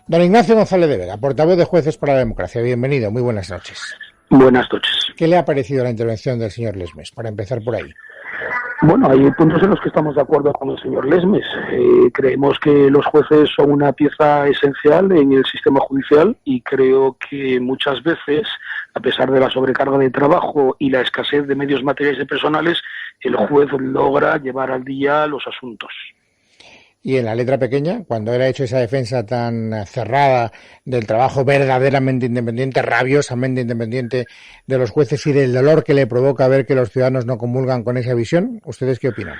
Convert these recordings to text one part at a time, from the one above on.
Don Ignacio González de Vega, portavoz de Jueces para la Democracia. Bienvenido, muy buenas noches. Buenas noches. ¿Qué le ha parecido la intervención del señor Lesmes? Para empezar por ahí. Bueno, hay puntos en los que estamos de acuerdo con el señor Lesmes. Creemos que los jueces son una pieza esencial en el sistema judicial y creo que muchas veces, a pesar de la sobrecarga de trabajo y la escasez de medios materiales y personales, el juez logra llevar al día los asuntos. Y en la letra pequeña, cuando él ha hecho esa defensa tan cerrada del trabajo verdaderamente independiente, rabiosamente independiente de los jueces y del dolor que le provoca ver que los ciudadanos no comulgan con esa visión, ¿ustedes qué opinan?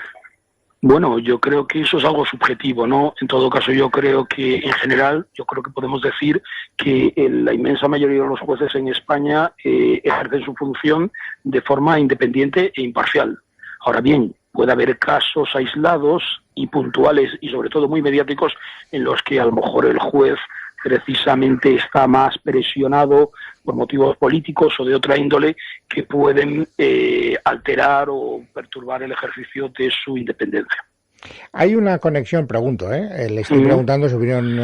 Bueno, yo creo que eso es algo subjetivo, ¿no? En todo caso, yo creo que en general, yo creo que podemos decir que la inmensa mayoría de los jueces en España ejercen su función de forma independiente e imparcial. Ahora bien, puede haber casos aislados y puntuales y sobre todo muy mediáticos en los que a lo mejor el juez precisamente está más presionado por motivos políticos o de otra índole que pueden alterar o perturbar el ejercicio de su independencia. Hay una conexión, pregunto, le estoy preguntando su opinión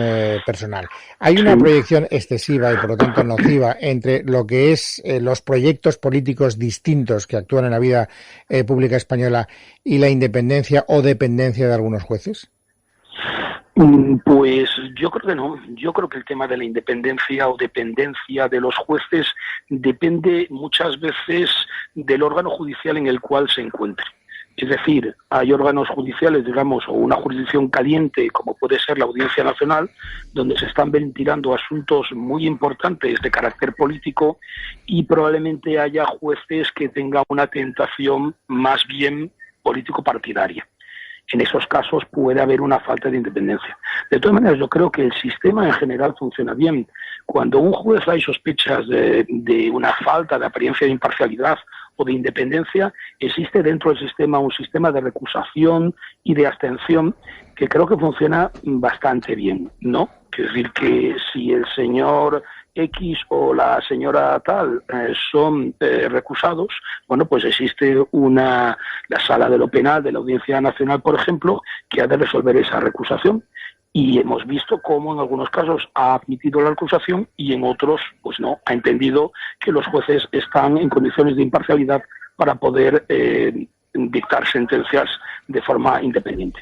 personal. ¿Hay una proyección excesiva y por lo tanto nociva entre lo que es los proyectos políticos distintos que actúan en la vida pública española y la independencia o dependencia de algunos jueces? Pues yo creo que no. Yo creo que el tema de la independencia o dependencia de los jueces depende muchas veces del órgano judicial en el cual se encuentre. Es decir, hay órganos judiciales, digamos, o una jurisdicción caliente, como puede ser la Audiencia Nacional, donde se están ventilando asuntos muy importantes de carácter político y probablemente haya jueces que tengan una tentación más bien político-partidaria. En esos casos puede haber una falta de independencia. De todas maneras, yo creo que el sistema en general funciona bien. Cuando un juez hay sospechas de una falta de apariencia de imparcialidad o de independencia, existe dentro del sistema un sistema de recusación y de abstención que creo que funciona bastante bien, ¿no? Es decir, que si el señor X o la señora tal son recusados, bueno, pues existe la Sala de lo Penal de la Audiencia Nacional, por ejemplo, que ha de resolver esa recusación. Y hemos visto cómo en algunos casos ha admitido la recusación y en otros, pues no, ha entendido que los jueces están en condiciones de imparcialidad para poder dictar sentencias de forma independiente.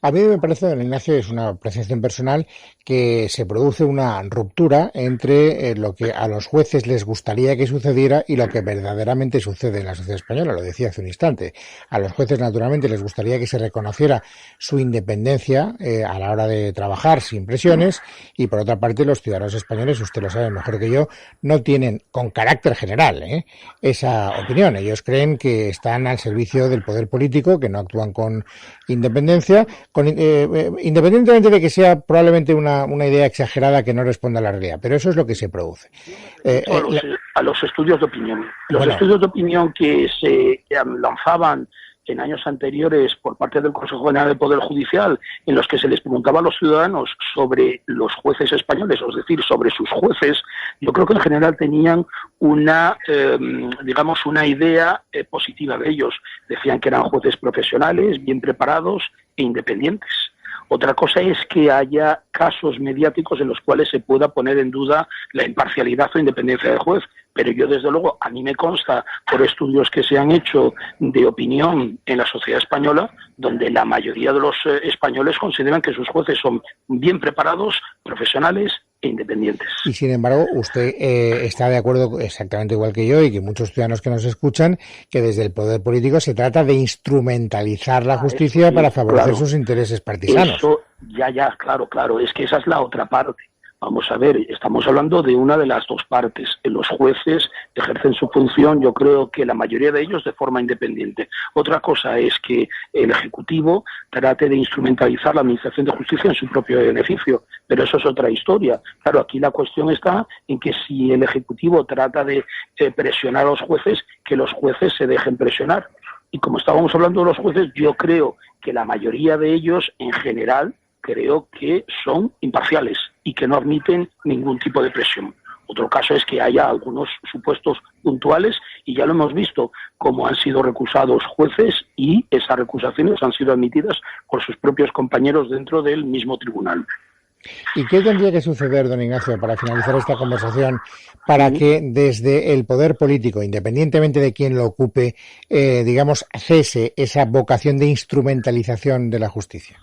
A mí me parece, don Ignacio, es una apreciación personal, que se produce una ruptura entre lo que a los jueces les gustaría que sucediera y lo que verdaderamente sucede en la sociedad española. Lo decía hace un instante. A los jueces, naturalmente, les gustaría que se reconociera su independencia a la hora de trabajar sin presiones y, por otra parte, los ciudadanos españoles, usted lo sabe mejor que yo, no tienen, con carácter general, esa opinión. Ellos creen que están al servicio del poder político, que no actúan con independencia, independientemente de que sea probablemente una idea exagerada que no responda a la realidad, pero eso es lo que se produce. A los estudios de opinión. Los estudios de opinión que se lanzaban en años anteriores por parte del Consejo General del Poder Judicial, en los que se les preguntaba a los ciudadanos sobre los jueces españoles, es decir, sobre sus jueces, yo creo que en general tenían una idea positiva de ellos. Decían que eran jueces profesionales, bien preparados e independientes. Otra cosa es que haya casos mediáticos en los cuales se pueda poner en duda la imparcialidad o independencia del juez. Pero yo, desde luego, a mí me consta por estudios que se han hecho de opinión en la sociedad española, donde la mayoría de los españoles consideran que sus jueces son bien preparados, profesionales e independientes. Y sin embargo, usted está de acuerdo exactamente igual que yo y que muchos ciudadanos que nos escuchan, que desde el poder político se trata de instrumentalizar la justicia sí, para favorecer sus intereses partisanos. Eso, claro, es que esa es la otra parte. Vamos a ver, estamos hablando de una de las dos partes. Los jueces ejercen su función, yo creo que la mayoría de ellos de forma independiente. Otra cosa es que el Ejecutivo trate de instrumentalizar la Administración de Justicia en su propio beneficio, pero eso es otra historia. Claro, aquí la cuestión está en que si el Ejecutivo trata de presionar a los jueces, que los jueces se dejen presionar. Y como estábamos hablando de los jueces, yo creo que la mayoría de ellos, en general, creo que son imparciales y que no admiten ningún tipo de presión. Otro caso es que haya algunos supuestos puntuales y ya lo hemos visto, cómo han sido recusados jueces y esas recusaciones han sido admitidas por sus propios compañeros dentro del mismo tribunal. ¿Y qué tendría que suceder, don Ignacio, para finalizar esta conversación, para que desde el poder político, independientemente de quién lo ocupe, digamos, cese esa vocación de instrumentalización de la justicia?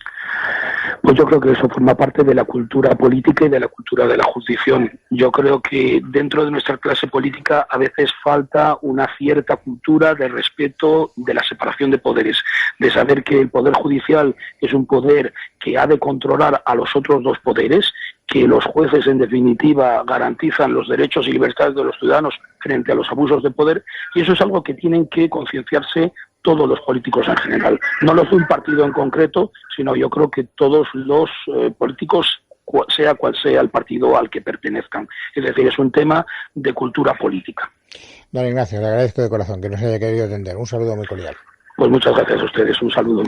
Pues yo creo que eso forma parte de la cultura política y de la cultura de la jurisdicción. Yo creo que dentro de nuestra clase política a veces falta una cierta cultura de respeto de la separación de poderes, de saber que el poder judicial es un poder que ha de controlar a los otros dos poderes, que los jueces en definitiva garantizan los derechos y libertades de los ciudadanos frente a los abusos de poder, y eso es algo que tienen que concienciarse todos los políticos en general, no los de un partido en concreto, sino yo creo que todos los políticos, sea cual sea el partido al que pertenezcan. Es decir, es un tema de cultura política. Don Ignacio, le agradezco de corazón que nos haya querido atender. Un saludo muy cordial. Pues muchas gracias a ustedes, un saludo.